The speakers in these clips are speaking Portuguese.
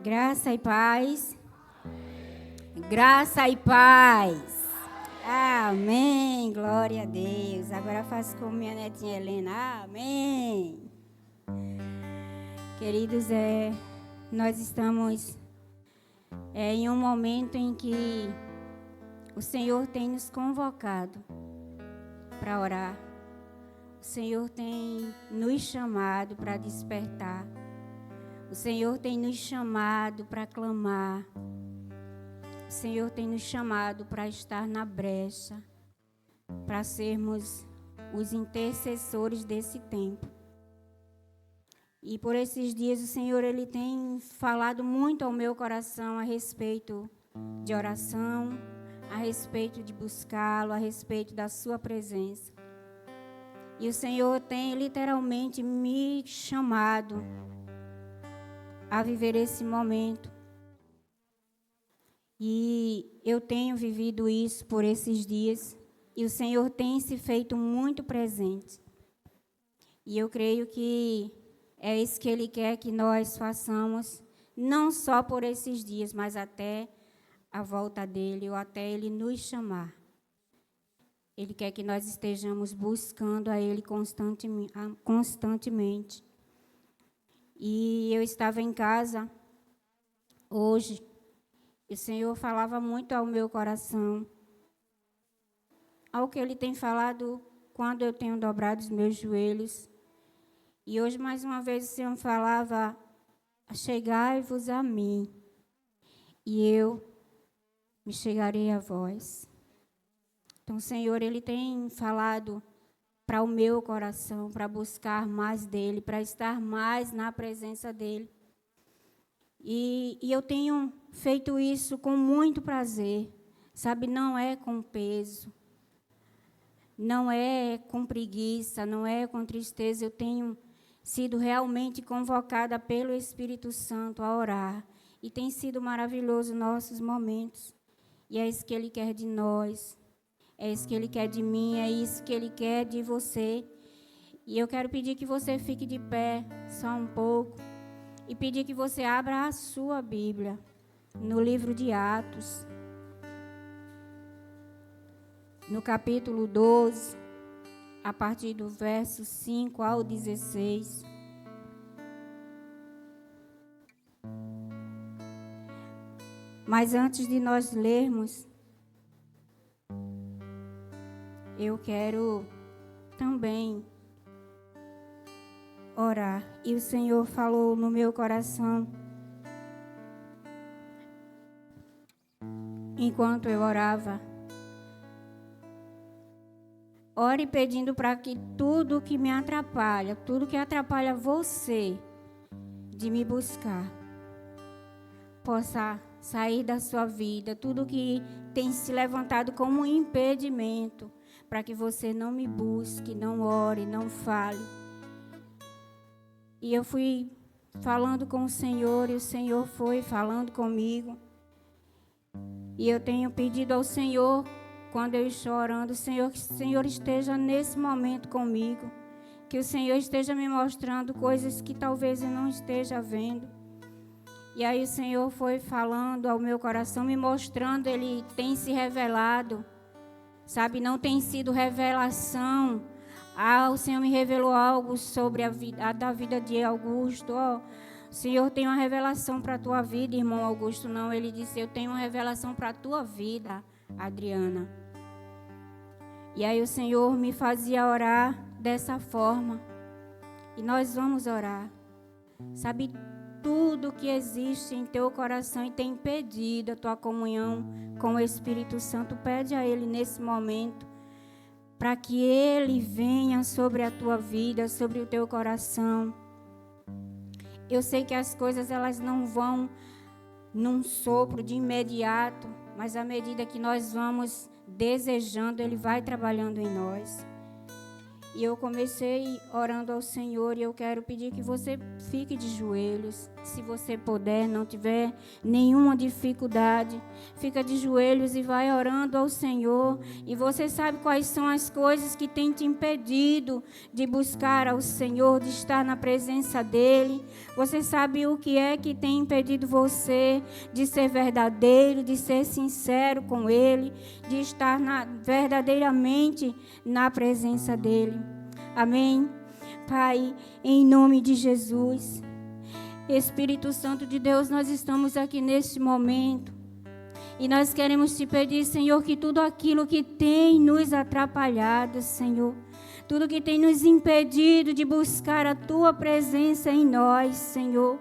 Graça e paz. Graça e paz. Amém. Glória a Deus. Agora faço com minha netinha Helena. Amém. Queridos, nós estamos em um momento em que o Senhor tem nos convocado para orar. O Senhor tem nos chamado para despertar. O Senhor tem nos chamado para clamar. O Senhor tem nos chamado para estar na brecha, para sermos os intercessores desse tempo. E por esses dias o Senhor ele tem falado muito ao meu coração a respeito de oração, a respeito de buscá-lo, a respeito da sua presença. E o Senhor tem literalmente me chamado a viver esse momento. E eu tenho vivido isso por esses dias. E o Senhor tem se feito muito presente. E eu creio que é isso que Ele quer que nós façamos, não só por esses dias, mas até a volta dEle, ou até Ele nos chamar. Ele quer que nós estejamos buscando a Ele constantemente. E eu estava em casa hoje, e o Senhor falava muito ao meu coração, ao que Ele tem falado quando eu tenho dobrado os meus joelhos. E hoje, mais uma vez, o Senhor falava, chegai-vos a mim, e eu me chegarei a vós. Então, o Senhor, Ele tem falado para o meu coração, para buscar mais dEle, para estar mais na presença dEle. E eu tenho feito isso com muito prazer, sabe? Não é com peso, não é com preguiça, não é com tristeza. Eu tenho sido realmente convocada pelo Espírito Santo a orar. E tem sido maravilhoso nossos momentos. E é isso que Ele quer de nós. É isso que Ele quer de mim, é isso que Ele quer de você. E eu quero pedir que você fique de pé só um pouco. E pedir que você abra a sua Bíblia no livro de Atos. No capítulo 12, a partir do verso 5 ao 16. Mas antes de nós lermos, eu quero também orar. E o Senhor falou no meu coração, enquanto eu orava, ore pedindo para que tudo que me atrapalha, tudo que atrapalha você de me buscar, possa sair da sua vida, tudo que tem se levantado como um impedimento, para que você não me busque, não ore, não fale. E eu fui falando com o Senhor, e o Senhor foi falando comigo. E eu tenho pedido ao Senhor, quando eu estou orando, Senhor, que o Senhor esteja nesse momento comigo. Que o Senhor esteja me mostrando coisas que talvez eu não esteja vendo. E aí o Senhor foi falando ao meu coração, me mostrando, Ele tem se revelado. Sabe, não tem sido revelação. O Senhor me revelou algo sobre da vida de Augusto. O Senhor tem uma revelação para a tua vida, irmão Augusto. Não, Ele disse, eu tenho uma revelação para a tua vida, Adriana. E aí o Senhor me fazia orar dessa forma. E nós vamos orar. Sabe, tudo que existe em teu coração e tem impedido a tua comunhão com o Espírito Santo, pede a Ele nesse momento, para que Ele venha sobre a tua vida, sobre o teu coração. Eu sei que as coisas elas não vão num sopro de imediato, mas à medida que nós vamos desejando, Ele vai trabalhando em nós. E eu comecei orando ao Senhor e eu quero pedir que você fique de joelhos. Se você puder, não tiver nenhuma dificuldade, fica de joelhos e vai orando ao Senhor. E você sabe quais são as coisas que têm te impedido de buscar ao Senhor, de estar na presença dEle. Você sabe o que é que tem impedido você de ser verdadeiro, de ser sincero com Ele, de estar verdadeiramente na presença dEle. Amém? Pai, em nome de Jesus, Espírito Santo de Deus, nós estamos aqui neste momento e nós queremos te pedir, Senhor, que tudo aquilo que tem nos atrapalhado, Senhor, tudo que tem nos impedido de buscar a Tua presença em nós, Senhor,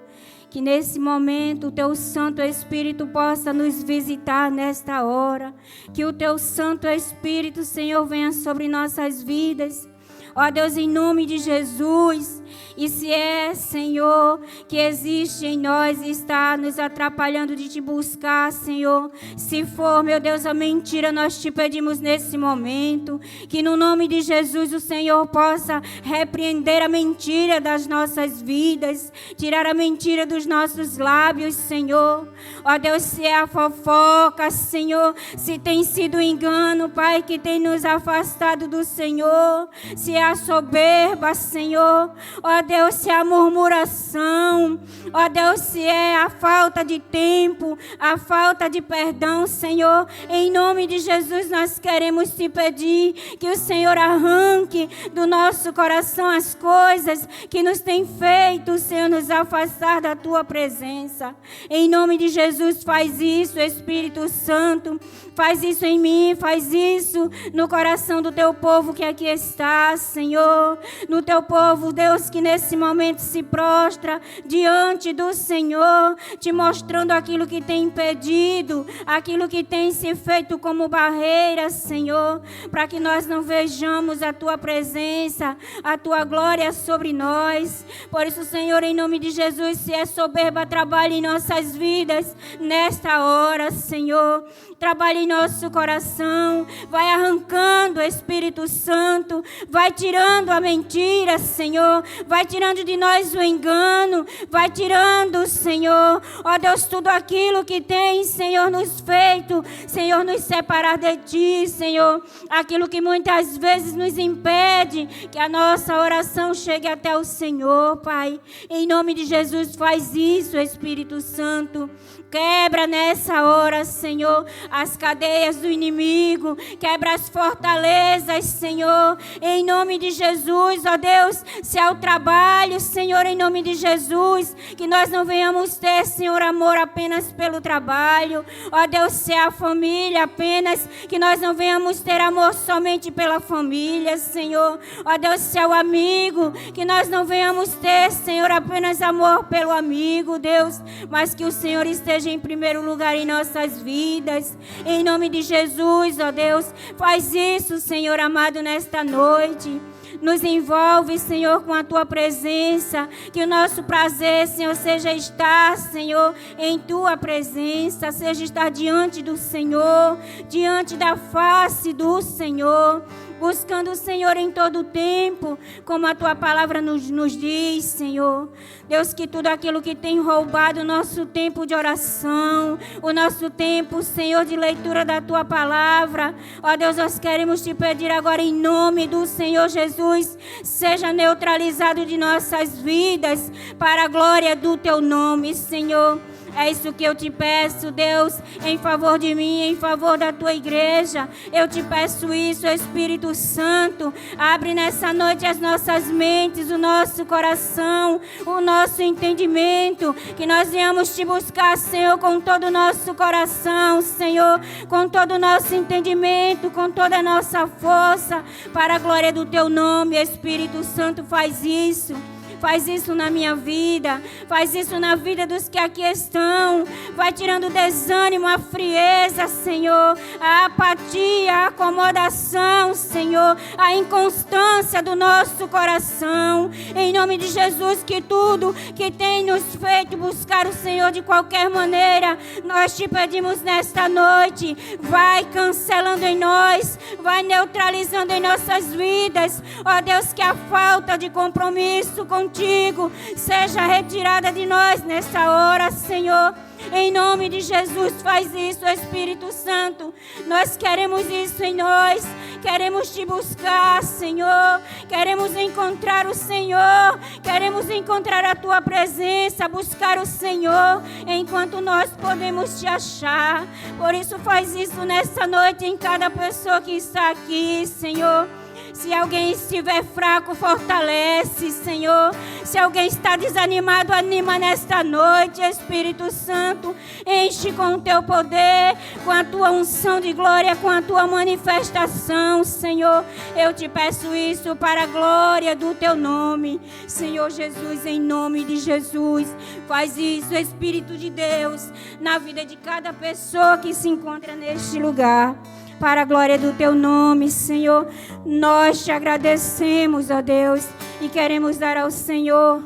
que nesse momento o Teu Santo Espírito possa nos visitar nesta hora, que o Teu Santo Espírito, Senhor, venha sobre nossas vidas. Ó Deus, em nome de Jesus, e se é, Senhor, que existe em nós e está nos atrapalhando de te buscar, Senhor, se for, meu Deus, a mentira, nós te pedimos nesse momento, que no nome de Jesus o Senhor possa repreender a mentira das nossas vidas, tirar a mentira dos nossos lábios, Senhor. Ó Deus, se é a fofoca, Senhor, se tem sido engano, Pai, que tem nos afastado do Senhor, se é a soberba, Senhor, ó Deus, se é a murmuração, ó Deus, se é a falta de tempo, a falta de perdão, Senhor, em nome de Jesus nós queremos te pedir que o Senhor arranque do nosso coração as coisas que nos tem feito, Senhor, nos afastar da Tua presença. Em nome de Jesus, faz isso, Espírito Santo, faz isso em mim, faz isso no coração do Teu povo que aqui está, Senhor, no Teu povo, Deus, que nesse momento se prostra diante do Senhor, te mostrando aquilo que tem impedido, aquilo que tem se feito como barreira, Senhor, para que nós não vejamos a Tua presença, a Tua glória sobre nós. Por isso, Senhor, em nome de Jesus, se é soberba, trabalhe em nossas vidas nesta hora, Senhor. Trabalhe em nosso coração, vai arrancando, Espírito Santo, vai tirando a mentira, Senhor, vai tirando de nós o engano, vai tirando, Senhor, ó Deus, tudo aquilo que tem, Senhor, nos feito, Senhor, nos separar de Ti, Senhor, aquilo que muitas vezes nos impede que a nossa oração chegue até o Senhor, Pai, em nome de Jesus, faz isso, Espírito Santo. Quebra nessa hora, Senhor, as cadeias do inimigo, quebra as fortalezas, Senhor, em nome de Jesus, ó Deus, se é o trabalho, Senhor, em nome de Jesus, que nós não venhamos ter, Senhor, amor apenas pelo trabalho, ó Deus, se é a família apenas, que nós não venhamos ter amor somente pela família, Senhor, ó Deus, se é o amigo, que nós não venhamos ter, Senhor, apenas amor pelo amigo, Deus, mas que o Senhor esteja em primeiro lugar em nossas vidas, em nome de Jesus, ó Deus, faz isso, Senhor amado, nesta noite, nos envolve, Senhor, com a Tua presença, que o nosso prazer, Senhor, seja estar, Senhor, em Tua presença, seja estar diante do Senhor, diante da face do Senhor, buscando o Senhor em todo o tempo, como a Tua palavra nos diz, Senhor. Deus, que tudo aquilo que tem roubado o nosso tempo de oração, o nosso tempo, Senhor, de leitura da Tua palavra, ó Deus, nós queremos Te pedir agora em nome do Senhor Jesus, seja neutralizado de nossas vidas, para a glória do Teu nome, Senhor. É isso que eu te peço, Deus, em favor de mim, em favor da Tua igreja. Eu te peço isso, Espírito Santo. Abre nessa noite as nossas mentes, o nosso coração, o nosso entendimento. Que nós venhamos Te buscar, Senhor, com todo o nosso coração, Senhor, com todo o nosso entendimento, com toda a nossa força, para a glória do Teu nome. Espírito Santo, faz isso. Faz isso na minha vida. Faz isso na vida dos que aqui estão. Vai tirando o desânimo, a frieza, Senhor, a apatia, a acomodação, Senhor, a inconstância do nosso coração. Em nome de Jesus, que tudo que tem nos feito buscar o Senhor de qualquer maneira, nós te pedimos nesta noite, vai cancelando em nós, vai neutralizando em nossas vidas. Ó Deus, que a falta de compromisso contigo seja retirada de nós nessa hora, Senhor. Em nome de Jesus, faz isso, Espírito Santo. Nós queremos isso em nós. Queremos te buscar, Senhor. Queremos encontrar o Senhor. Queremos encontrar a tua presença, buscar o Senhor enquanto nós podemos te achar. Por isso, faz isso nessa noite em cada pessoa que está aqui, Senhor. Se alguém estiver fraco, fortalece, Senhor. Se alguém está desanimado, anima nesta noite, Espírito Santo. Enche com o teu poder, com a tua unção de glória, com a tua manifestação, Senhor. Eu te peço isso para a glória do teu nome, Senhor Jesus, em nome de Jesus. Faz isso, Espírito de Deus, na vida de cada pessoa que se encontra neste lugar. Para a glória do teu nome, Senhor, nós te agradecemos, ó Deus, e queremos dar ao Senhor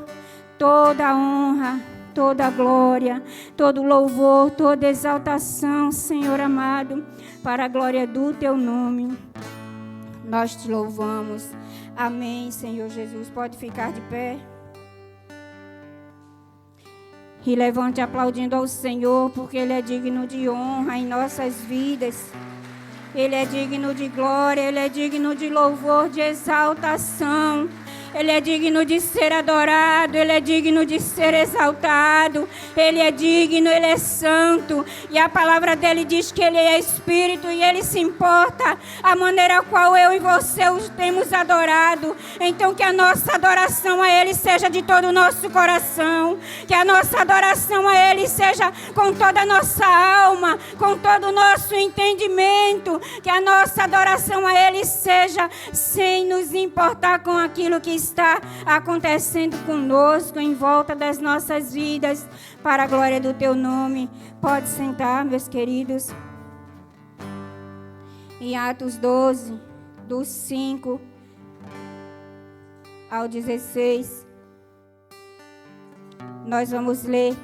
toda a honra, toda a glória, todo o louvor, toda a exaltação, Senhor amado, para a glória do teu nome. Nós te louvamos. Amém, Senhor Jesus. Pode ficar de pé. E levante aplaudindo ao Senhor, porque Ele é digno de honra em nossas vidas. Ele é digno de glória, Ele é digno de louvor, de exaltação. Ele é digno de ser adorado, Ele é digno de ser exaltado. Ele é digno, Ele é santo. E a palavra dele diz que Ele é Espírito e Ele se importa a maneira qual eu e você os temos adorado. Então que a nossa adoração a Ele seja de todo o nosso coração. Que a nossa adoração a Ele seja com toda a nossa alma, com todo o nosso entendimento. Que a nossa adoração a Ele seja sem nos importar com aquilo que está acontecendo conosco em volta das nossas vidas, para a glória do teu nome. Pode sentar, meus queridos. Em Atos 12, do 5 ao 16, nós vamos ler.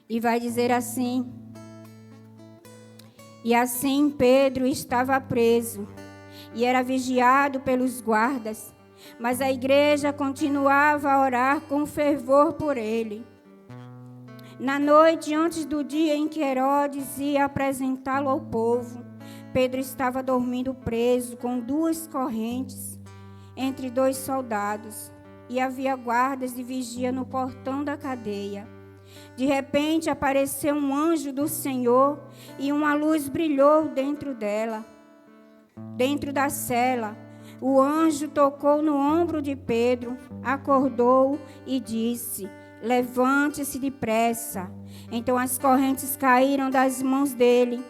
E vai dizer assim: e assim Pedro estava preso e era vigiado pelos guardas, mas a igreja continuava a orar com fervor por ele. Na noite antes do dia em que Herodes ia apresentá-lo ao povo, Pedro estava dormindo preso com 2 correntes entre 2 soldados, e havia guardas de vigia no portão da cadeia. De repente apareceu um anjo do Senhor e uma luz brilhou dentro da cela. O anjo tocou no ombro de Pedro, acordou e disse: levante-se depressa. Então as correntes caíram das mãos dele.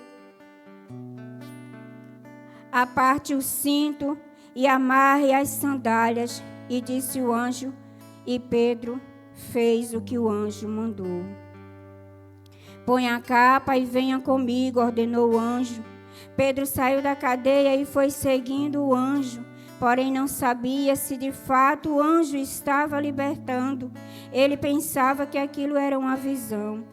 Aparte o cinto e amarre as sandálias. E disse o anjo, e Pedro fez o que o anjo mandou. Põe a capa e venha comigo, ordenou o anjo. Pedro saiu da cadeia e foi seguindo o anjo, porém não sabia se de fato o anjo estava libertando. Ele pensava que aquilo era uma visão.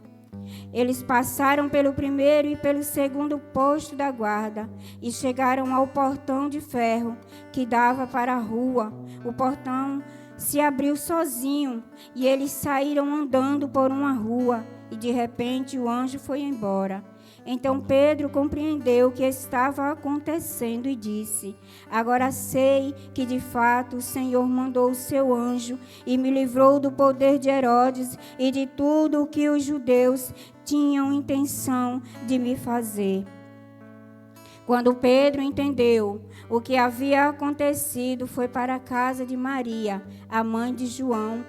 Eles passaram pelo primeiro e pelo segundo posto da guarda e chegaram ao portão de ferro que dava para a rua. O portão se abriu sozinho e eles saíram andando por uma rua e de repente o anjo foi embora. Então Pedro compreendeu o que estava acontecendo e disse: agora sei que de fato o Senhor mandou o seu anjo e me livrou do poder de Herodes e de tudo o que os judeus tinham intenção de me fazer. Quando Pedro entendeu o que havia acontecido, foi para a casa de Maria, a mãe de João,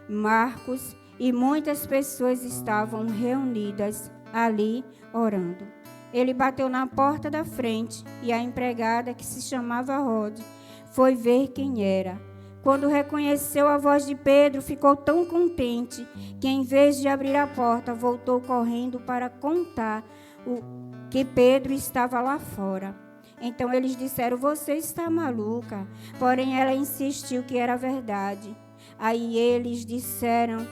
Marcos, e muitas pessoas estavam reunidas ali orando. Ele bateu na porta da frente e a empregada, que se chamava Rode, foi ver quem era. quando reconheceu a voz de Pedro, ficou tão contente que, em vez de abrir a porta, voltou correndo para contar que Pedro estava lá fora. Então eles disseram: você está maluca. Porém ela insistiu que era verdade. Aí eles disseram: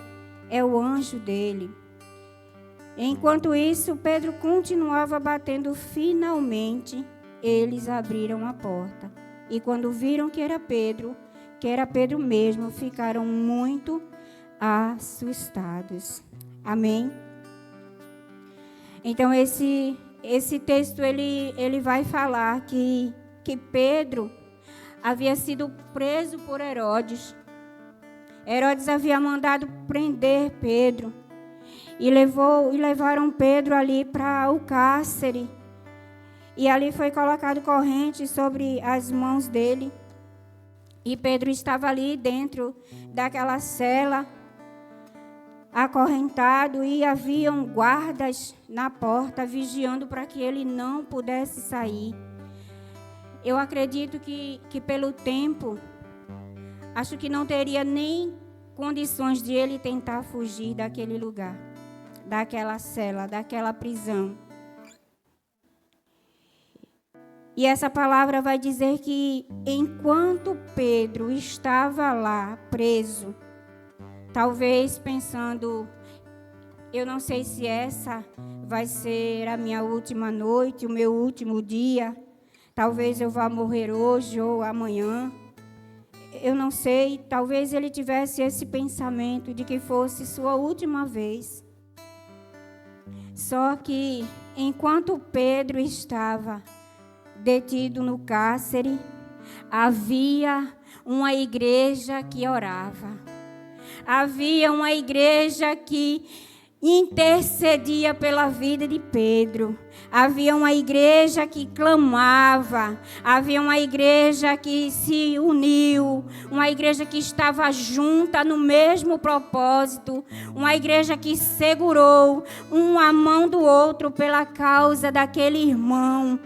é o anjo dele. Enquanto isso, Pedro continuava batendo. Finalmente, eles abriram a porta. E quando viram que era Pedro mesmo, ficaram muito assustados. Amém? Então, esse texto, ele vai falar que Pedro havia sido preso por Herodes. Herodes havia mandado prender Pedro. E levaram Pedro ali para o cárcere. E ali foi colocado corrente sobre as mãos dele. E Pedro estava ali dentro daquela cela, acorrentado, e haviam guardas na porta vigiando para que ele não pudesse sair. Eu acredito que pelo tempo, acho que não teria nem condições de ele tentar fugir daquele lugar, daquela cela, daquela prisão. E essa palavra vai dizer que enquanto Pedro estava lá preso, talvez pensando: eu não sei se essa vai ser a minha última noite, o meu último dia. Talvez eu vá morrer hoje ou amanhã. Eu não sei, talvez ele tivesse esse pensamento de que fosse sua última vez. Só que enquanto Pedro estava detido no cárcere, havia uma igreja que orava. Havia uma igreja que intercedia pela vida de Pedro. Havia uma igreja que clamava. Havia uma igreja que se uniu. Uma igreja que estava junta no mesmo propósito. Uma igreja que segurou uma mão do outro pela causa daquele irmão.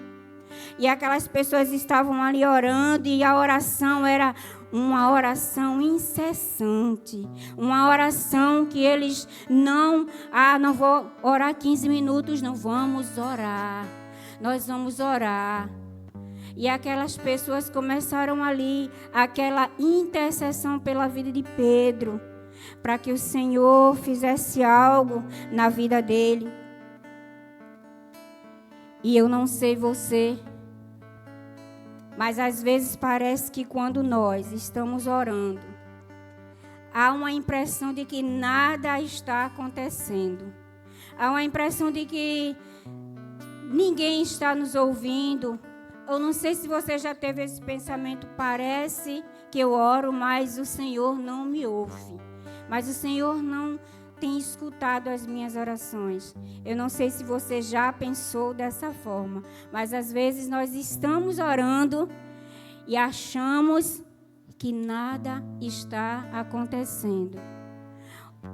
E aquelas pessoas estavam ali orando, e a oração era uma oração incessante, uma oração que eles não vou orar 15 minutos, não, vamos orar, nós vamos orar. E aquelas pessoas começaram ali, aquela intercessão pela vida de Pedro, para que o Senhor fizesse algo na vida dele. E eu não sei você, mas às vezes parece que quando nós estamos orando, há uma impressão de que nada está acontecendo. Há uma impressão de que ninguém está nos ouvindo. Eu não sei se você já teve esse pensamento: parece que eu oro, mas o Senhor não me ouve. Mas o Senhor não tem escutado as minhas orações. Eu não sei se você já pensou dessa forma, mas às vezes nós estamos orando e achamos que nada está acontecendo,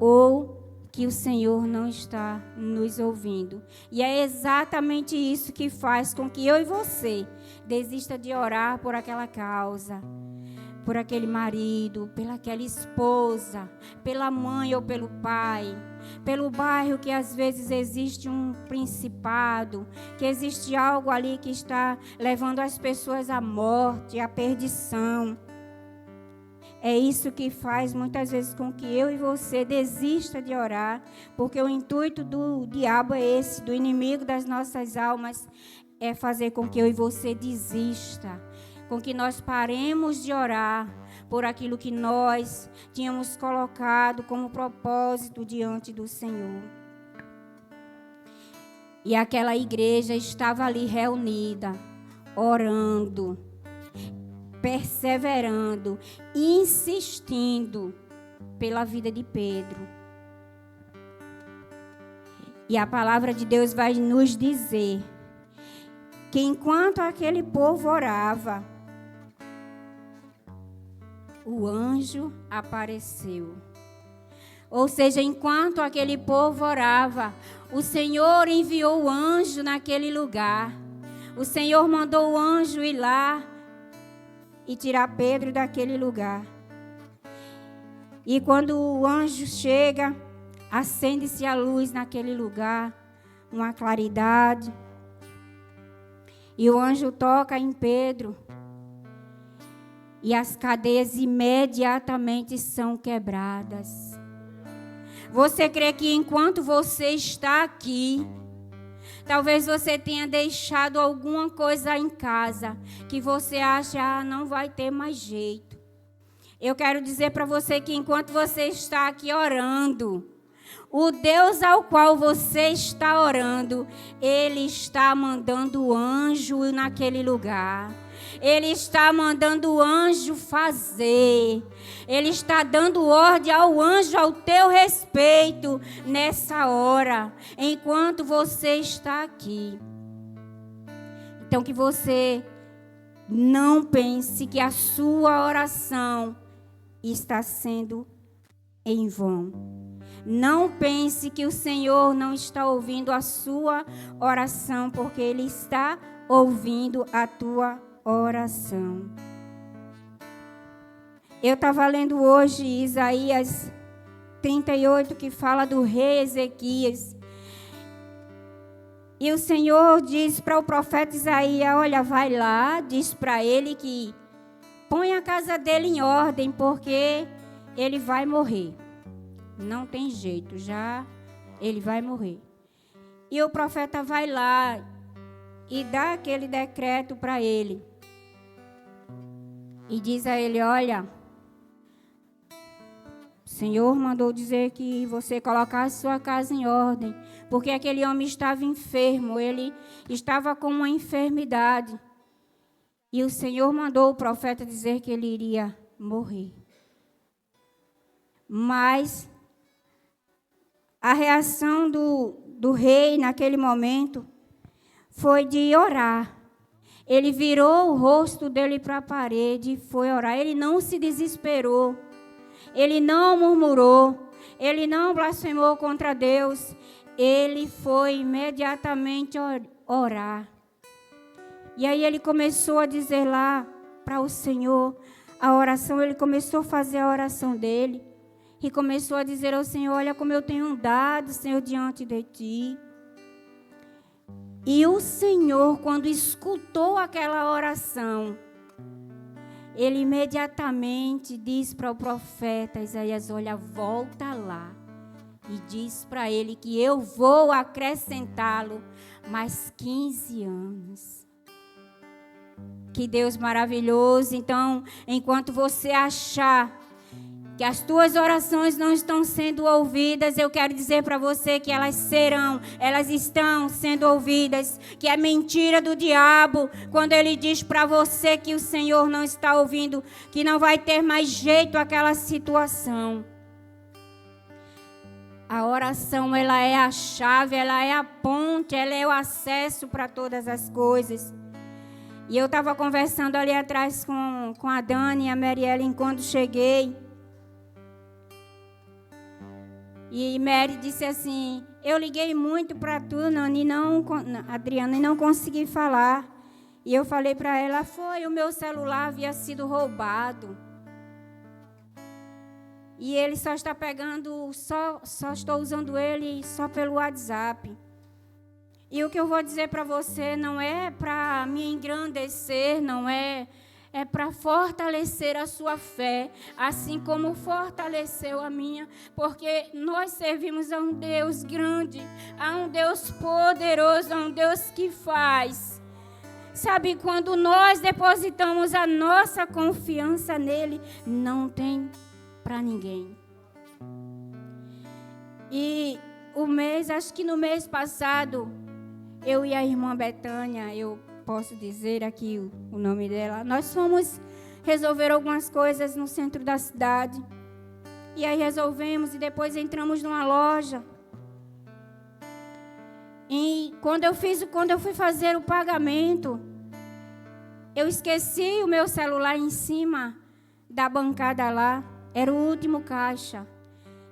ou que o Senhor não está nos ouvindo. E é exatamente isso que faz com que eu e você desista de orar por aquela causa, por aquele marido, pelaquela esposa, pela mãe ou pelo pai, pelo bairro que às vezes existe um principado, que existe algo ali que está levando as pessoas à morte, à perdição. É isso que faz muitas vezes com que eu e você desista de orar, porque o intuito do diabo é esse, do inimigo das nossas almas, é fazer com que eu e você desista, com que nós paremos de orar por aquilo que nós tínhamos colocado como propósito diante do Senhor. E aquela igreja estava ali reunida, orando, perseverando, insistindo pela vida de Pedro. E a palavra de Deus vai nos dizer que enquanto aquele povo orava, o anjo apareceu. Ou seja, enquanto aquele povo orava, o Senhor enviou o anjo naquele lugar. O Senhor mandou o anjo ir lá e tirar Pedro daquele lugar. E quando o anjo chega, acende-se a luz naquele lugar, uma claridade. E o anjo toca em Pedro. E as cadeias imediatamente são quebradas. Você crê que enquanto você está aqui, talvez você tenha deixado alguma coisa em casa que você acha, não vai ter mais jeito. Eu quero dizer para você que enquanto você está aqui orando, o Deus ao qual você está orando, Ele está mandando anjo naquele lugar. Ele está mandando o anjo fazer. Ele está dando ordem ao anjo ao teu respeito nessa hora, enquanto você está aqui. Então que você não pense que a sua oração está sendo em vão. Não pense que o Senhor não está ouvindo a sua oração, porque Ele está ouvindo a tua oração. Eu estava lendo hoje Isaías 38, que fala do rei Ezequias. E o Senhor diz para o profeta Isaías, olha, vai lá, diz para ele que põe a casa dele em ordem, porque ele vai morrer. Não tem jeito, já ele vai morrer. E o profeta vai lá e dá aquele decreto para ele. E diz a ele, olha, o Senhor mandou dizer que você colocasse sua casa em ordem, porque aquele homem estava enfermo, ele estava com uma enfermidade. E o Senhor mandou o profeta dizer que ele iria morrer. Mas a reação do rei naquele momento foi de orar. Ele virou o rosto dele para a parede e foi orar. Ele não se desesperou. Ele não murmurou. Ele não blasfemou contra Deus. Ele foi imediatamente orar. E aí ele começou a dizer lá para o Senhor a oração. Ele começou a fazer a oração dele. E começou a dizer ao Senhor, olha como eu tenho andado, Senhor, diante de Ti. E o Senhor, quando escutou aquela oração, Ele imediatamente diz para o profeta Isaías, olha, volta lá. E diz para ele que eu vou acrescentá-lo mais 15 anos. Que Deus maravilhoso. Então, enquanto você achar que as tuas orações não estão sendo ouvidas, eu quero dizer para você que elas estão sendo ouvidas, que é mentira do diabo, quando ele diz para você que o Senhor não está ouvindo, que não vai ter mais jeito aquela situação. A oração, ela é a chave, ela é a ponte, ela é o acesso para todas as coisas. E eu estava conversando ali atrás com a Dani e a Marielle quando cheguei. E Mary disse assim, eu liguei muito para tu, Adriana, e não consegui falar. E eu falei para ela, o meu celular havia sido roubado. E ele só está pegando, só estou usando ele só pelo WhatsApp. E o que eu vou dizer para você não é para me engrandecer, não é para fortalecer a sua fé, assim como fortaleceu a minha, porque nós servimos a um Deus grande, a um Deus poderoso, a um Deus que faz. Sabe, quando nós depositamos a nossa confiança nele, não tem para ninguém. E acho que no mês passado, eu e a irmã Betânia, eu posso dizer aqui o nome dela, nós fomos resolver algumas coisas no centro da cidade. E aí resolvemos e depois entramos numa loja. E quando eu fui fazer o pagamento, eu esqueci o meu celular em cima da bancada lá. Era o último caixa.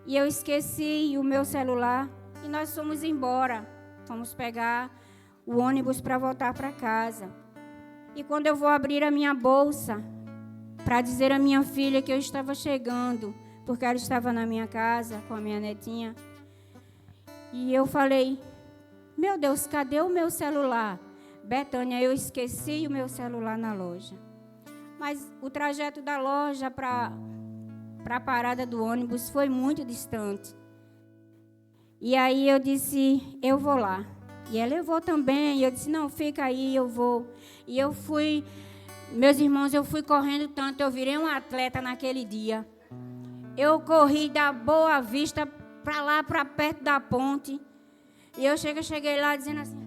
E eu esqueci o meu celular e nós fomos embora. Fomos pegar o ônibus para voltar para casa. E quando eu vou abrir a minha bolsa para dizer à minha filha que eu estava chegando, porque ela estava na minha casa com a minha netinha. E eu falei, meu Deus, cadê o meu celular? Betânia, eu esqueci o meu celular na loja. Mas o trajeto da loja para a parada do ônibus foi muito distante. E aí eu disse, eu vou lá. E ela, eu vou também. E eu disse, não, fica aí, eu vou. E eu fui, meus irmãos, eu fui correndo tanto, eu virei um atleta naquele dia. Eu corri da Boa Vista para lá, para perto da ponte. E eu cheguei lá dizendo assim.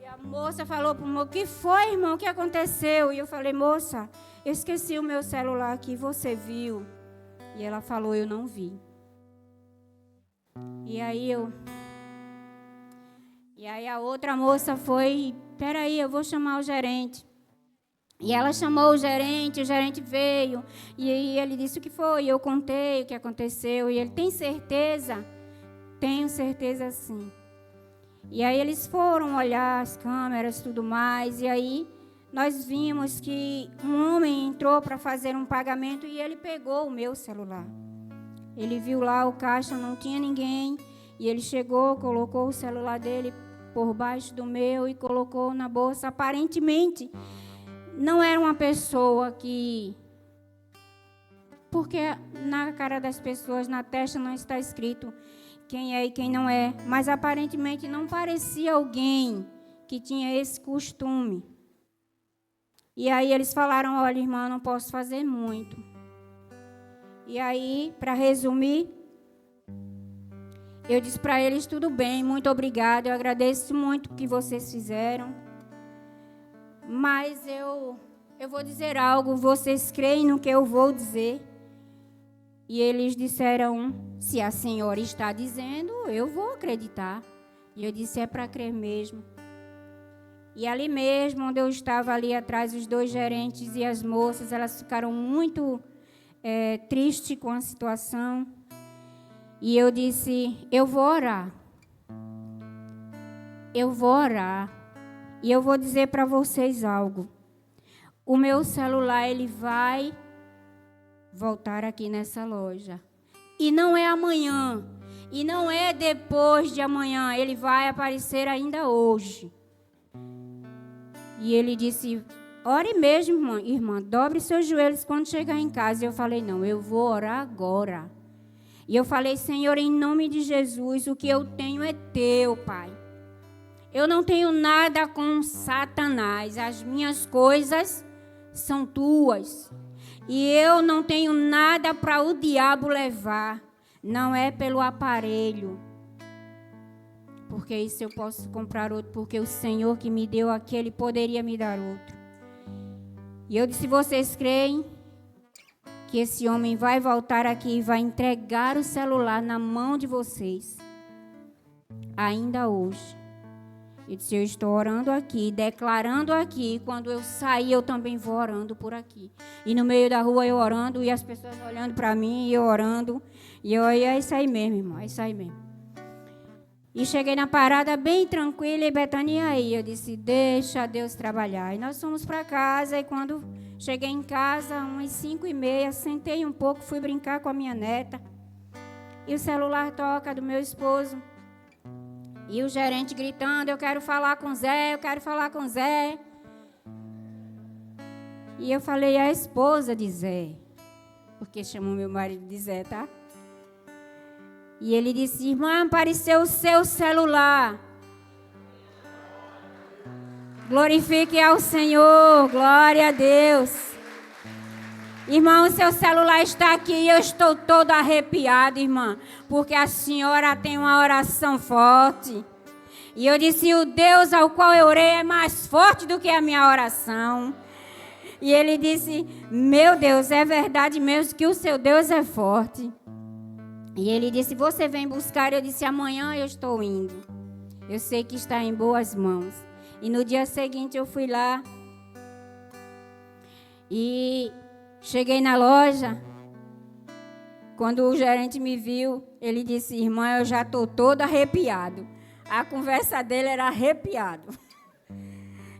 E a moça falou para o meu, o que foi, irmão? O que aconteceu? E eu falei, moça, eu esqueci o meu celular aqui, você viu? E ela falou, eu não vi. E aí a outra moça foi, peraí, eu vou chamar o gerente. E ela chamou o gerente veio. E aí ele disse o que foi, eu contei o que aconteceu. E ele, tem certeza? Tenho certeza sim. E aí eles foram olhar as câmeras e tudo mais. E aí nós vimos que um homem entrou para fazer um pagamento e ele pegou o meu celular. Ele viu lá o caixa, não tinha ninguém. E ele chegou, colocou o celular dele por baixo do meu e colocou na bolsa. Aparentemente, não era uma pessoa que... Porque na cara das pessoas, na testa, não está escrito quem é e quem não é. Mas aparentemente não parecia alguém que tinha esse costume. E aí eles falaram, olha, irmã, eu não posso fazer muito. E aí, para resumir, eu disse para eles, tudo bem, muito obrigada, eu agradeço muito o que vocês fizeram. Mas eu vou dizer algo, vocês creem no que eu vou dizer? E eles disseram, se a senhora está dizendo, eu vou acreditar. E eu disse, é para crer mesmo. E ali mesmo, onde eu estava ali atrás, os dois gerentes e as moças, elas ficaram muito tristes com a situação. E eu disse, eu vou orar. Eu vou orar. E eu vou dizer para vocês algo. O meu celular, ele vai voltar aqui nessa loja. E não é amanhã. E não é depois de amanhã. Ele vai aparecer ainda hoje. E ele disse, ore mesmo, irmã. Dobre seus joelhos quando chegar em casa. E eu falei, não, eu vou orar agora. E eu falei, Senhor, em nome de Jesus, o que eu tenho é teu, Pai. Eu não tenho nada com Satanás. As minhas coisas são tuas. E eu não tenho nada para o diabo levar. Não é pelo aparelho. Porque isso eu posso comprar outro. Porque o Senhor que me deu aquele poderia me dar outro. E eu disse, vocês creem que esse homem vai voltar aqui e vai entregar o celular na mão de vocês? Ainda hoje. Eu disse, eu estou orando aqui, declarando aqui. Quando eu sair, eu também vou orando por aqui. E no meio da rua eu orando, e as pessoas olhando para mim, e eu orando. E eu, é isso aí mesmo, irmão, é isso aí mesmo. E cheguei na parada bem tranquila, e Betânia aí. Eu disse, deixa Deus trabalhar. E nós fomos para casa, e quando cheguei em casa, umas 5h30, sentei um pouco, fui brincar com a minha neta. E o celular toca do meu esposo. E o gerente gritando, eu quero falar com Zé, eu quero falar com Zé. E eu falei, a esposa de Zé, porque chamou meu marido de Zé, tá? E ele disse, irmã, apareceu o seu celular. Glorifique ao Senhor, glória a Deus. Irmão, o seu celular está aqui e eu estou todo arrepiado, irmã, porque a senhora tem uma oração forte. E eu disse, o Deus ao qual eu orei é mais forte do que a minha oração. E ele disse, meu Deus, é verdade mesmo que o seu Deus é forte. E ele disse, você vem buscar? Eu disse, amanhã eu estou indo. Eu sei que está em boas mãos. E no dia seguinte eu fui lá e cheguei na loja. Quando o gerente me viu, ele disse, irmã, eu já estou todo arrepiado. A conversa dele era arrepiado.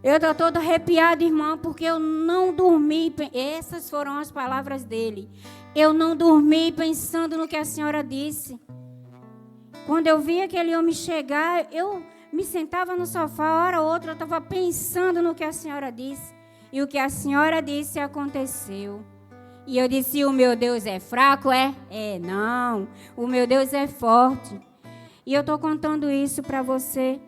Eu estou toda arrepiada, irmã, porque eu não dormi. Essas foram as palavras dele. Eu não dormi pensando no que a senhora disse. Quando eu vi aquele homem chegar, eu me sentava no sofá, hora ou outra, eu estava pensando no que a senhora disse. E o que a senhora disse aconteceu. E eu disse, o meu Deus é fraco, é? É, não. O meu Deus é forte. E eu estou contando isso para você,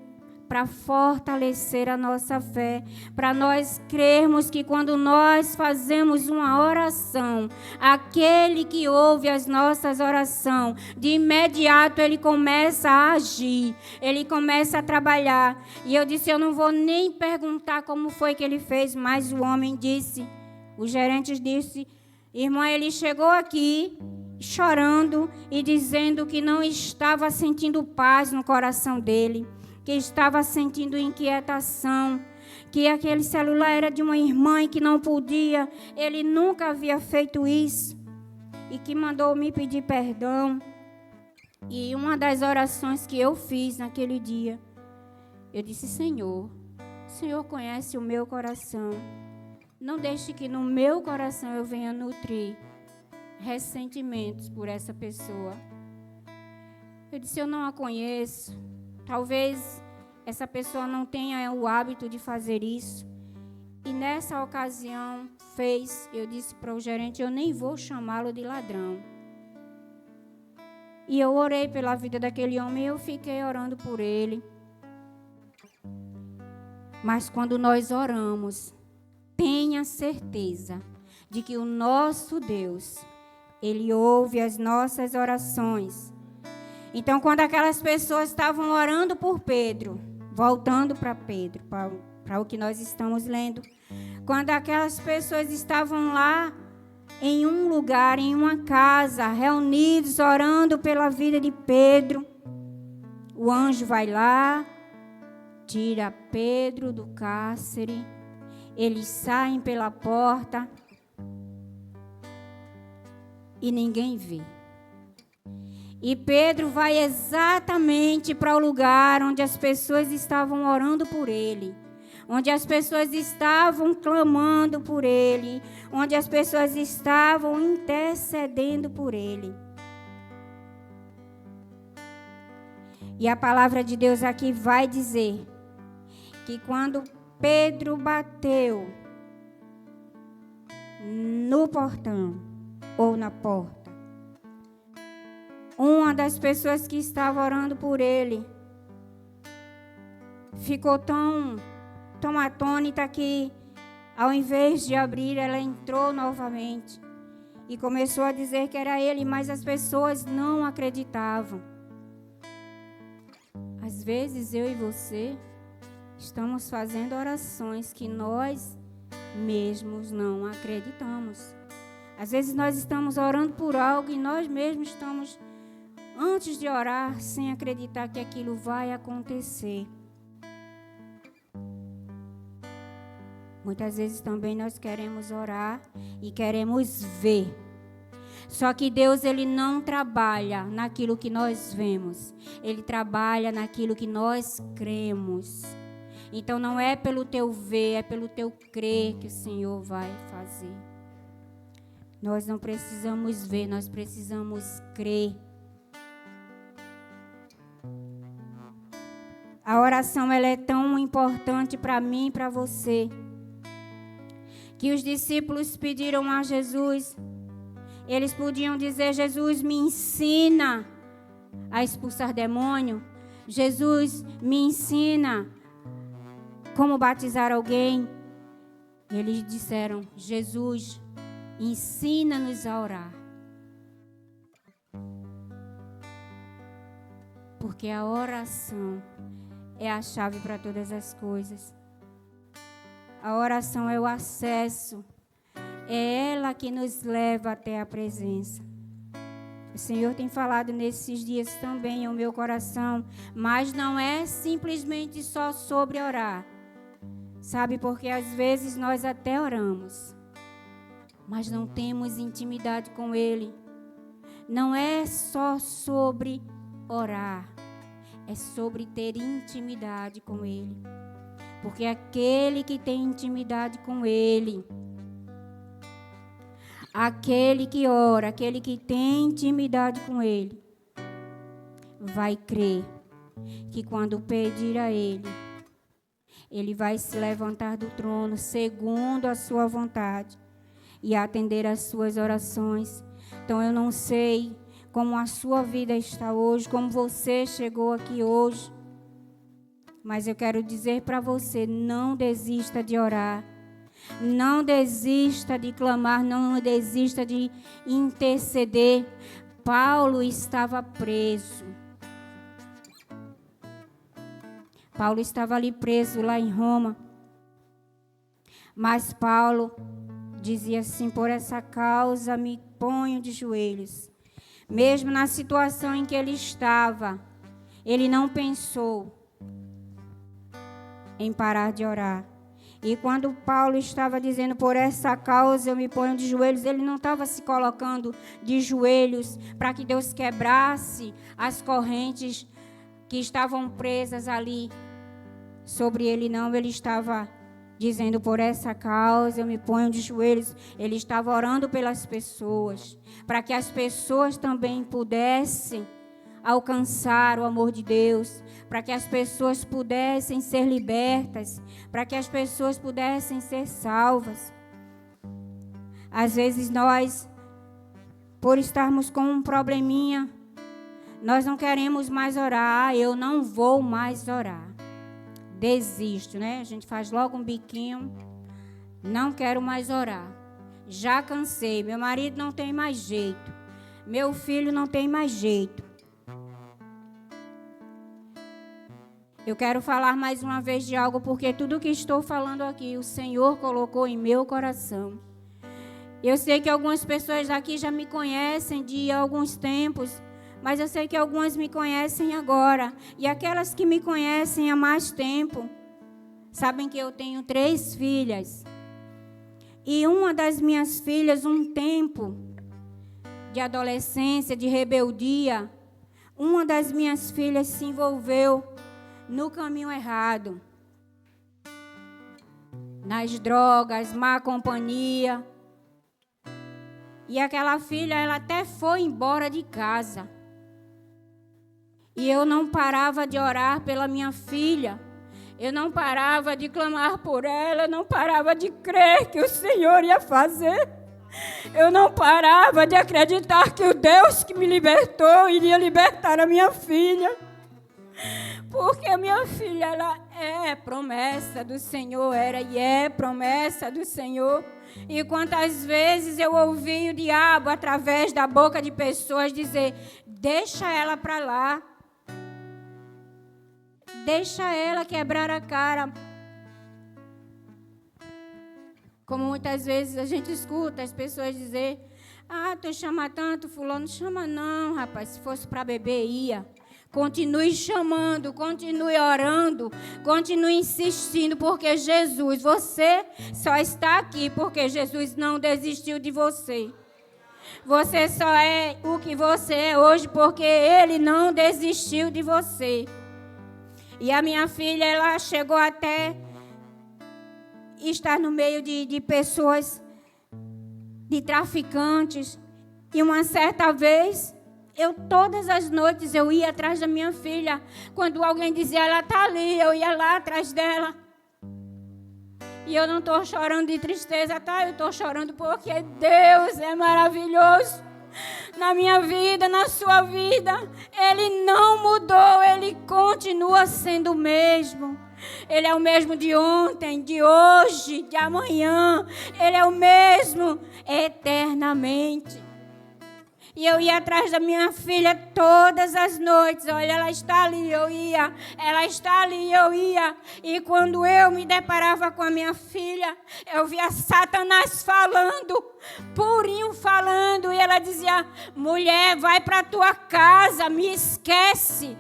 para fortalecer a nossa fé, para nós crermos que quando nós fazemos uma oração, aquele que ouve as nossas orações, de imediato ele começa a agir, ele começa a trabalhar. E eu disse, eu não vou nem perguntar como foi que ele fez, mas o homem disse, o gerente disse, irmã, ele chegou aqui chorando e dizendo que não estava sentindo paz no coração dele, que estava sentindo inquietação, que aquele celular era de uma irmã e que não podia, ele nunca havia feito isso, e que mandou me pedir perdão. E uma das orações que eu fiz naquele dia, eu disse, Senhor, o Senhor conhece o meu coração, não deixe que no meu coração eu venha nutrir ressentimentos por essa pessoa. Eu disse, eu não a conheço. Talvez essa pessoa não tenha o hábito de fazer isso. E nessa ocasião fez, eu disse para o gerente, eu nem vou chamá-lo de ladrão. E eu orei pela vida daquele homem e eu fiquei orando por ele. Mas quando nós oramos, tenha certeza de que o nosso Deus, Ele ouve as nossas orações. Então, quando aquelas pessoas estavam orando por Pedro, voltando para Pedro, para o que nós estamos lendo, quando aquelas pessoas estavam lá em um lugar, em uma casa, reunidos, orando pela vida de Pedro, o anjo vai lá, tira Pedro do cárcere, eles saem pela porta e ninguém vê. E Pedro vai exatamente para o lugar onde as pessoas estavam orando por ele, onde as pessoas estavam clamando por ele, onde as pessoas estavam intercedendo por ele. E a palavra de Deus aqui vai dizer que quando Pedro bateu no portão ou na porta, uma das pessoas que estava orando por ele ficou tão atônita que, ao invés de abrir, ela entrou novamente e começou a dizer que era ele, mas as pessoas não acreditavam. Às vezes, eu e você estamos fazendo orações que nós mesmos não acreditamos. Às vezes, nós estamos orando por algo e nós mesmos estamos, antes de orar, sem acreditar que aquilo vai acontecer. Muitas vezes também nós queremos orar e queremos ver. Só que Deus, Ele não trabalha naquilo que nós vemos. Ele trabalha naquilo que nós cremos. Então não é pelo teu ver, é pelo teu crer que o Senhor vai fazer. Nós não precisamos ver, nós precisamos crer. A oração, ela é tão importante para mim e para você, que os discípulos pediram a Jesus. Eles podiam dizer, Jesus, me ensina a expulsar demônio. Jesus, me ensina como batizar alguém. Eles disseram, Jesus, ensina-nos a orar. Porque a oração é a chave para todas as coisas. A oração é o acesso. É ela que nos leva até a presença. O Senhor tem falado nesses dias também ao meu coração, mas não é simplesmente só sobre orar. Sabe, porque às vezes nós até oramos, mas não temos intimidade com Ele. Não é só sobre orar, é sobre ter intimidade com Ele. Porque aquele que tem intimidade com Ele, aquele que ora, aquele que tem intimidade com Ele, vai crer que quando pedir a Ele, Ele vai se levantar do trono segundo a sua vontade e atender às suas orações. Então eu não sei como a sua vida está hoje, como você chegou aqui hoje, mas eu quero dizer para você, não desista de orar. Não desista de clamar, não desista de interceder. Paulo estava preso. Paulo estava ali preso lá em Roma. Mas Paulo dizia assim: por essa causa me ponho de joelhos. Mesmo na situação em que ele estava, ele não pensou em parar de orar. E quando Paulo estava dizendo, por essa causa eu me ponho de joelhos, ele não estava se colocando de joelhos para que Deus quebrasse as correntes que estavam presas ali sobre ele, não. Ele estava dizendo, por essa causa eu me ponho de joelhos. Ele estava orando pelas pessoas, para que as pessoas também pudessem alcançar o amor de Deus, para que as pessoas pudessem ser libertas, para que as pessoas pudessem ser salvas. Às vezes nós, por estarmos com um probleminha, nós não queremos mais orar. Eu não vou mais orar. Desisto, né? A gente faz logo um biquinho. Não quero mais orar. Já cansei. Meu marido não tem mais jeito. Meu filho não tem mais jeito. Eu quero falar mais uma vez de algo, porque tudo que estou falando aqui, o Senhor colocou em meu coração. Eu sei que algumas pessoas aqui já me conhecem de alguns tempos, mas eu sei que algumas me conhecem agora. E aquelas que me conhecem há mais tempo, sabem que eu tenho 3 filhas. E uma das minhas filhas, um tempo de adolescência, de rebeldia, uma das minhas filhas se envolveu no caminho errado, nas drogas, má companhia. E aquela filha, ela até foi embora de casa. E eu não parava de orar pela minha filha. Eu não parava de clamar por ela. Eu não parava de crer que o Senhor ia fazer. Eu não parava de acreditar que o Deus que me libertou iria libertar a minha filha. Porque a minha filha, ela é promessa do Senhor, era e é promessa do Senhor. E quantas vezes eu ouvi o diabo, através da boca de pessoas, dizer, deixa ela para lá. Deixa ela quebrar a cara. Como muitas vezes a gente escuta as pessoas dizer, tu chama tanto, fulano, chama não, rapaz, se fosse para beber, ia. Continue chamando, continue orando, continue insistindo, porque Jesus, você só está aqui porque Jesus não desistiu de você. Você só é o que você é hoje porque Ele não desistiu de você. E a minha filha, ela chegou até estar no meio de pessoas, de traficantes. E uma certa vez, todas as noites, eu ia atrás da minha filha. Quando alguém dizia, ela está ali, eu ia lá atrás dela. E eu não estou chorando de tristeza, tá? Eu estou chorando porque Deus é maravilhoso. Na minha vida, na sua vida, Ele não mudou, Ele continua sendo o mesmo. Ele é o mesmo de ontem, de hoje, de amanhã. Ele é o mesmo eternamente. E eu ia atrás da minha filha todas as noites. Olha, ela está ali, eu ia. Ela está ali, eu ia. E quando eu me deparava com a minha filha, eu via Satanás falando, purinho falando. E ela dizia, mulher, vai para a tua casa, me esquece.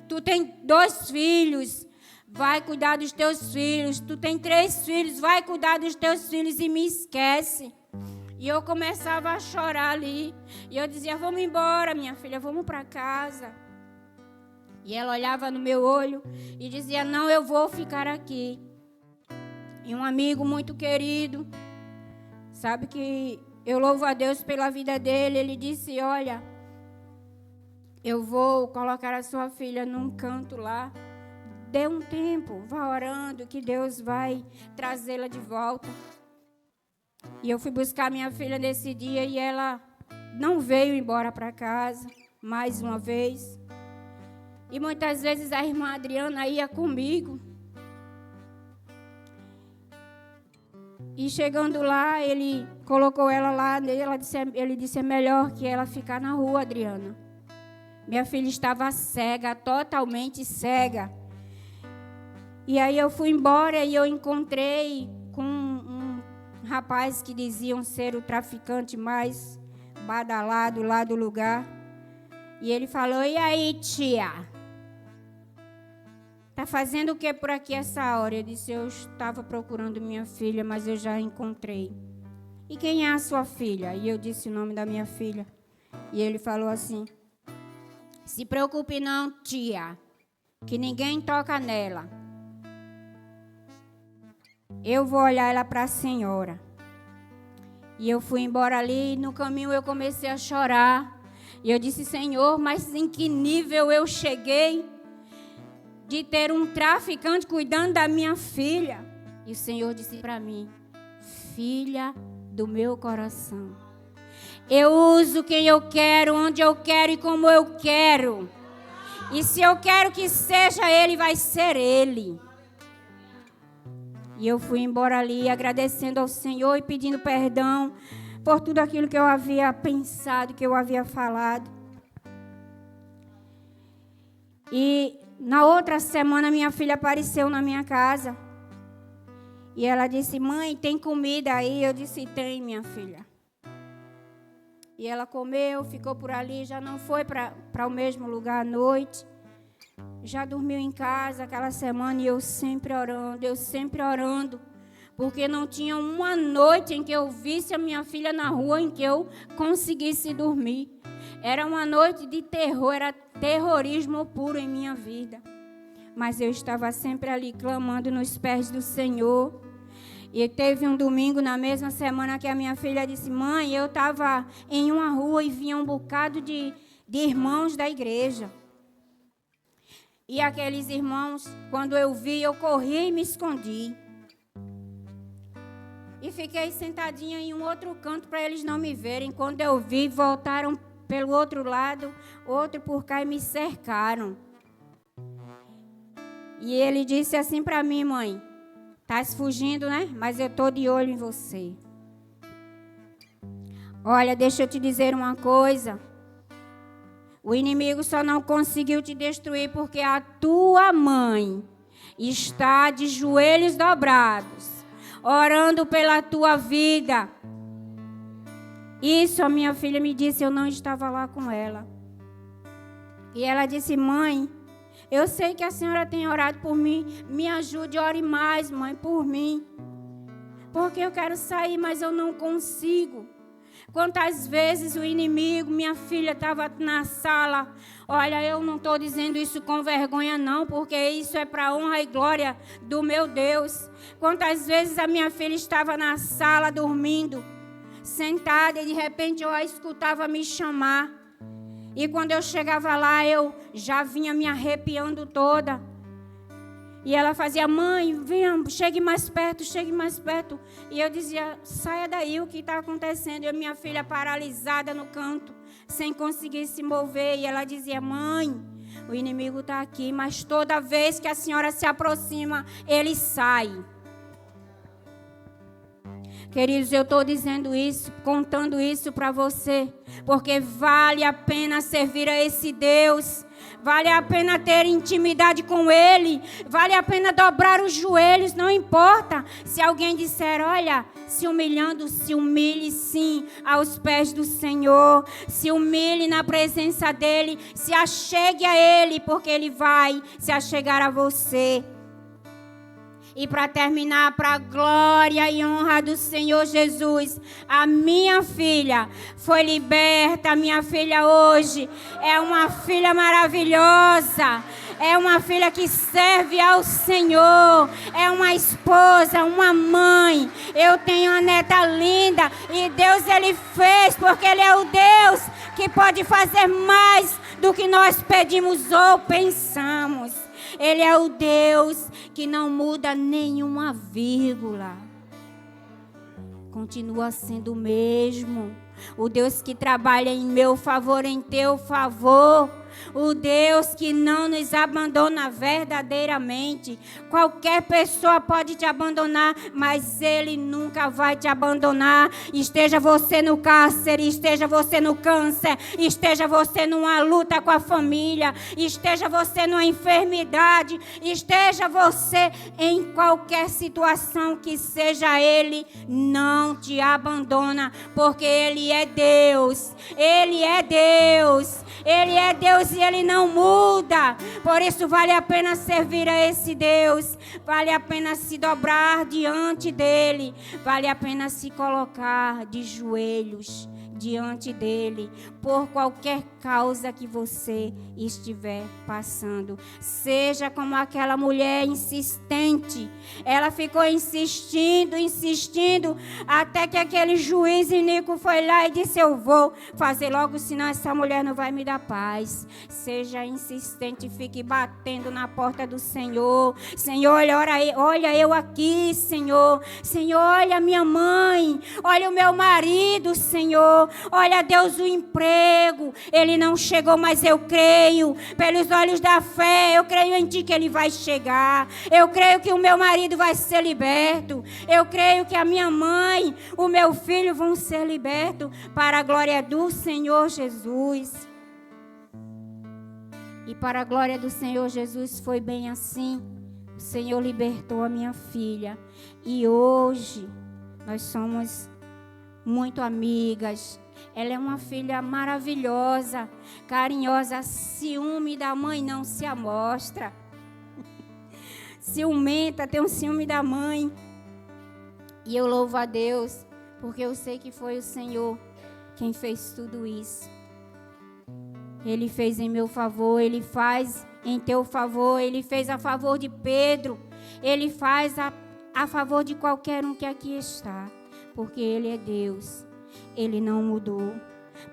Tu tem 2 filhos, vai cuidar dos teus filhos. Tu tem 3 filhos, vai cuidar dos teus filhos e me esquece. E eu começava a chorar ali. E eu dizia, vamos embora, minha filha, vamos para casa. E ela olhava no meu olho e dizia, não, eu vou ficar aqui. e um amigo muito querido. Sabe que eu louvo a Deus pela vida dele. Ele disse, olha, eu vou colocar a sua filha num canto lá. Dê um tempo, vá orando, que Deus vai trazê-la de volta. E eu fui buscar minha filha nesse dia e ela não veio embora para casa, mais uma vez. E muitas vezes a irmã Adriana ia comigo. E chegando lá, ele colocou ela lá, ele disse, é melhor que ela ficar na rua, Adriana. Minha filha estava cega, totalmente cega. E aí eu fui embora e eu encontrei com um rapaz que diziam ser o traficante mais badalado lá do lugar. E ele falou, e aí, tia? Tá fazendo o que por aqui essa hora? Eu disse, eu estava procurando minha filha, mas eu já encontrei. E quem é a sua filha? E eu disse o nome da minha filha. E ele falou assim, se preocupe não, tia, que ninguém toca nela. Eu vou olhar ela para a senhora. E eu fui embora ali, e no caminho eu comecei a chorar. E eu disse, Senhor, mas em que nível eu cheguei de ter um traficante cuidando da minha filha? E o Senhor disse para mim, filha do meu coração, eu uso quem eu quero, onde eu quero e como eu quero. E se eu quero que seja ele, vai ser ele. E eu fui embora ali agradecendo ao Senhor e pedindo perdão por tudo aquilo que eu havia pensado, que eu havia falado. E na outra semana minha filha apareceu na minha casa. E ela disse, mãe, tem comida aí? Eu disse, tem, minha filha. E ela comeu, ficou por ali, já não foi para o mesmo lugar à noite. Já dormiu em casa aquela semana e eu sempre orando, porque não tinha uma noite em que eu visse a minha filha na rua em que eu conseguisse dormir. Era uma noite de terror, era terrorismo puro em minha vida. Mas eu estava sempre ali clamando nos pés do Senhor. E teve um domingo na mesma semana que a minha filha disse, mãe, eu estava em uma rua e vinha um bocado de irmãos da igreja. E aqueles irmãos, quando eu vi, eu corri e me escondi. E fiquei sentadinha em um outro canto para eles não me verem. Quando eu vi, voltaram pelo outro lado, outro por cá e me cercaram. E ele disse assim para mim, mãe, estás fugindo, né? Mas eu estou de olho em você. Olha, deixa eu te dizer uma coisa. O inimigo só não conseguiu te destruir porque a tua mãe está de joelhos dobrados, orando pela tua vida. Isso a minha filha me disse, eu não estava lá com ela. E ela disse, mãe, eu sei que a senhora tem orado por mim, me ajude, ore mais, mãe, por mim. Porque eu quero sair, mas eu não consigo. Quantas vezes o inimigo, minha filha estava na sala. Olha, eu não estou dizendo isso com vergonha não, porque isso é para a honra e glória do meu Deus. Quantas vezes a minha filha estava na sala dormindo, sentada, e de repente eu a escutava me chamar. E quando eu chegava lá, eu já vinha me arrepiando toda. E ela fazia, mãe, venha, chegue mais perto, chegue mais perto. E eu dizia, saia daí, o que está acontecendo? E a minha filha paralisada no canto, sem conseguir se mover. E ela dizia, mãe, o inimigo está aqui, mas toda vez que a senhora se aproxima, ele sai. Queridos, eu estou dizendo isso, contando isso para você, porque vale a pena servir a esse Deus. Vale a pena ter intimidade com Ele. Vale a pena dobrar os joelhos. Não importa se alguém disser, olha, se humilhando, se humilhe sim aos pés do Senhor. Se humilhe na presença dEle. Se achegue a Ele, porque Ele vai se achegar a você. E para terminar, para a glória e honra do Senhor Jesus, a minha filha foi liberta. A minha filha hoje é uma filha maravilhosa. É uma filha que serve ao Senhor. É uma esposa, uma mãe. Eu tenho uma neta linda. E Deus, Ele fez, porque Ele é o Deus que pode fazer mais do que nós pedimos ou pensamos. Ele é o Deus que não muda nenhuma vírgula. Continua sendo o mesmo. O Deus que trabalha em meu favor, em teu favor. O Deus que não nos abandona verdadeiramente. Qualquer pessoa pode te abandonar, mas Ele nunca vai te abandonar. Esteja você no cárcere, esteja você no câncer, esteja você numa luta com a família, esteja você numa enfermidade, esteja você em qualquer situação que seja, Ele não te abandona, porque Ele é Deus. Ele é Deus. Ele é Deus e Ele não muda. Por isso vale a pena servir a esse Deus. Vale a pena se dobrar diante dEle. Vale a pena se colocar de joelhos diante dEle, por qualquer causa que você estiver passando. Seja como aquela mulher insistente. Ela ficou insistindo, até que aquele juiz iníquo foi lá e disse: eu vou fazer logo, senão essa mulher não vai me dar paz. Seja insistente, fique batendo na porta do Senhor. Senhor, olha eu aqui, Senhor. Senhor, olha minha mãe, olha o meu marido, Senhor. Olha, Deus, o emprego, ele não chegou, mas eu creio, pelos olhos da fé, eu creio em Ti que ele vai chegar. Eu creio que o meu marido vai ser liberto. Eu creio que a minha mãe, o meu filho vão ser libertos para a glória do Senhor Jesus. E para a glória do Senhor Jesus foi bem assim. O Senhor libertou a minha filha. E hoje nós somos muito amigas. Ela é uma filha maravilhosa, carinhosa. Ciúme da mãe não se amostra. Ciumenta, tem um ciúme da mãe. E eu louvo a Deus, porque eu sei que foi o Senhor quem fez tudo isso. Ele fez em meu favor, Ele faz em teu favor. Ele fez a favor de Pedro. Ele faz a favor de qualquer um que aqui está. Porque Ele é Deus. Ele não mudou.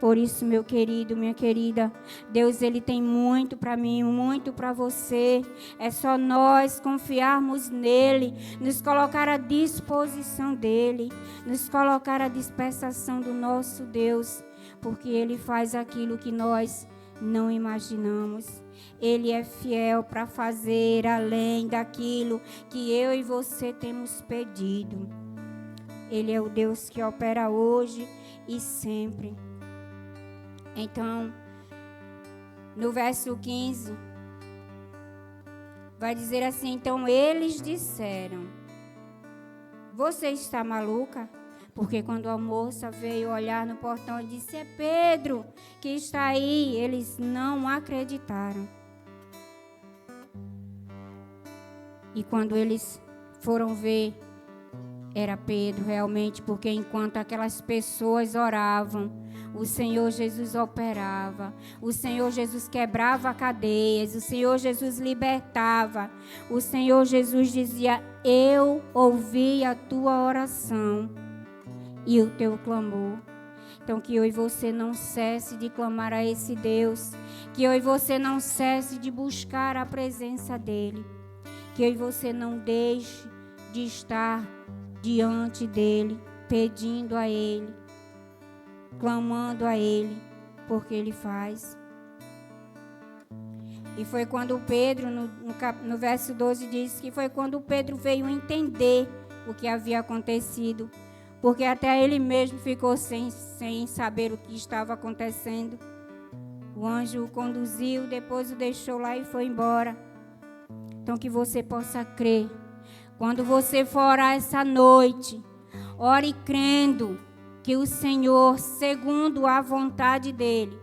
Por isso, meu querido, minha querida, Deus, Ele tem muito para mim, muito para você. É só nós confiarmos nele, nos colocar à disposição dele, nos colocar à dispensação do nosso Deus, porque Ele faz aquilo que nós não imaginamos. Ele é fiel para fazer além daquilo que eu e você temos pedido. Ele é o Deus que opera hoje e sempre. Então, no verso 15, vai dizer assim: então eles disseram: você está maluca? Porque quando a moça veio olhar no portão e disse: é Pedro que está aí, eles não acreditaram. E quando eles foram ver, era Pedro realmente, porque enquanto aquelas pessoas oravam, o Senhor Jesus operava, o Senhor Jesus quebrava cadeias, o Senhor Jesus libertava, o Senhor Jesus dizia: eu ouvi a tua oração e o teu clamor. Então que eu e você não cesse de clamar a esse Deus, que eu e você não cesse de buscar a presença dEle, que eu e você não deixe de estar diante dEle, pedindo a Ele, clamando a Ele, porque Ele faz. E foi quando Pedro, no verso 12 diz que foi quando Pedro veio entender o que havia acontecido, porque até ele mesmo ficou sem saber o que estava acontecendo. O anjo o conduziu, depois o deixou lá e foi embora. Então que você possa crer. Quando você for orar essa noite, ore crendo que o Senhor, segundo a vontade dEle,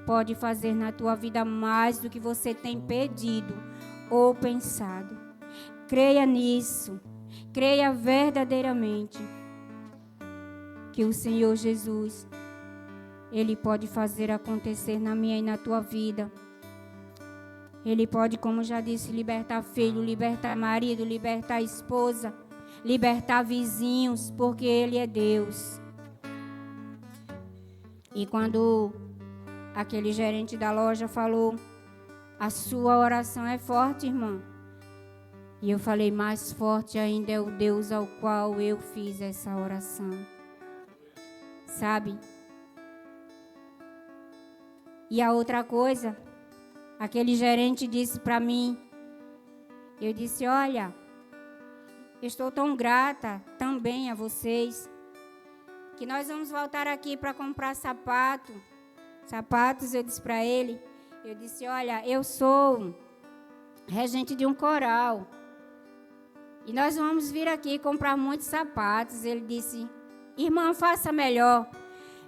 pode fazer na tua vida mais do que você tem pedido ou pensado. Creia nisso. Creia verdadeiramente que o Senhor Jesus, Ele pode fazer acontecer na minha e na tua vida. Ele pode, como já disse, libertar filho, libertar marido, libertar esposa, libertar vizinhos, porque Ele é Deus. E quando aquele gerente da loja falou, a sua oração é forte, irmã. E eu falei, mais forte ainda é o Deus ao qual eu fiz essa oração. Sabe? E a outra coisa, aquele gerente disse para mim, eu disse, olha, eu estou tão grata também a vocês, que nós vamos voltar aqui para comprar sapatos, eu disse para ele, eu disse, olha, eu sou regente de um coral, e nós vamos vir aqui comprar muitos sapatos. Ele disse, irmã, faça melhor.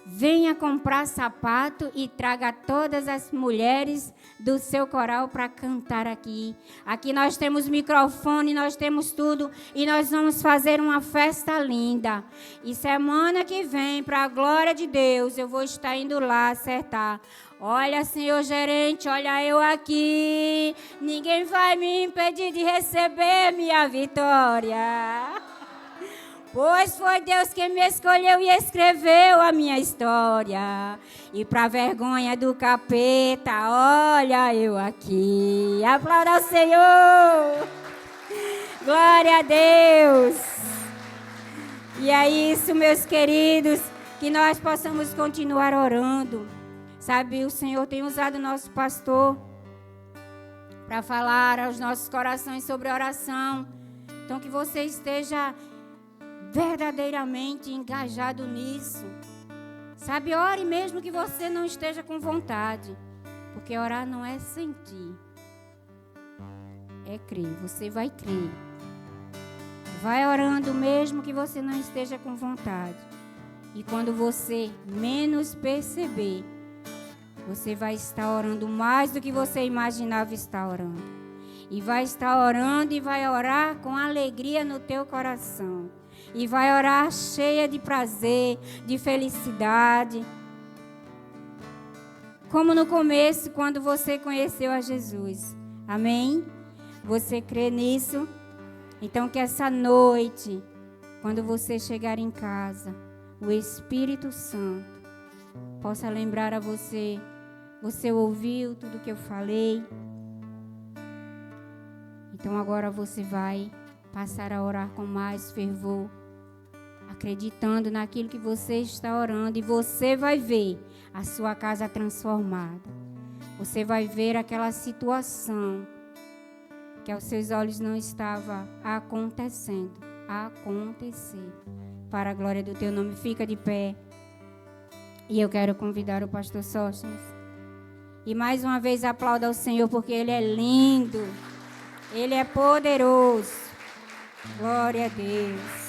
Venha comprar sapato e traga todas as mulheres do seu coral para cantar aqui. Aqui nós temos microfone, nós temos tudo e nós vamos fazer uma festa linda. E semana que vem, para a glória de Deus, eu vou estar indo lá acertar. Olha, senhor gerente, olha eu aqui. Ninguém vai me impedir de receber minha vitória. Pois foi Deus quem me escolheu e escreveu a minha história. E para vergonha do capeta, olha eu aqui. Aplauda ao Senhor. Glória a Deus. E é isso, meus queridos, que nós possamos continuar orando. Sabe, o Senhor tem usado o nosso pastor para falar aos nossos corações sobre oração. Então, que você esteja verdadeiramente engajado nisso. Sabe, ore mesmo que você não esteja com vontade. Porque orar não é sentir. É crer. Você vai crer. Vai orando mesmo que você não esteja com vontade. E quando você menos perceber, você vai estar orando mais do que você imaginava estar orando. E vai estar orando e vai orar com alegria no teu coração. E vai orar cheia de prazer, de felicidade. Como no começo, quando você conheceu a Jesus. Amém? Você crê nisso? Então que essa noite, quando você chegar em casa, o Espírito Santo possa lembrar a você. Você ouviu tudo que eu falei? Então agora você vai passar a orar com mais fervor, acreditando naquilo que você está orando, e você vai ver a sua casa transformada. Você vai ver aquela situação que aos seus olhos não estava acontecendo, acontecer. Para a glória do teu nome, fica de pé. E eu quero convidar o pastor Sóstenes. E mais uma vez aplauda ao Senhor, porque Ele é lindo. Ele é poderoso. Glória a Deus.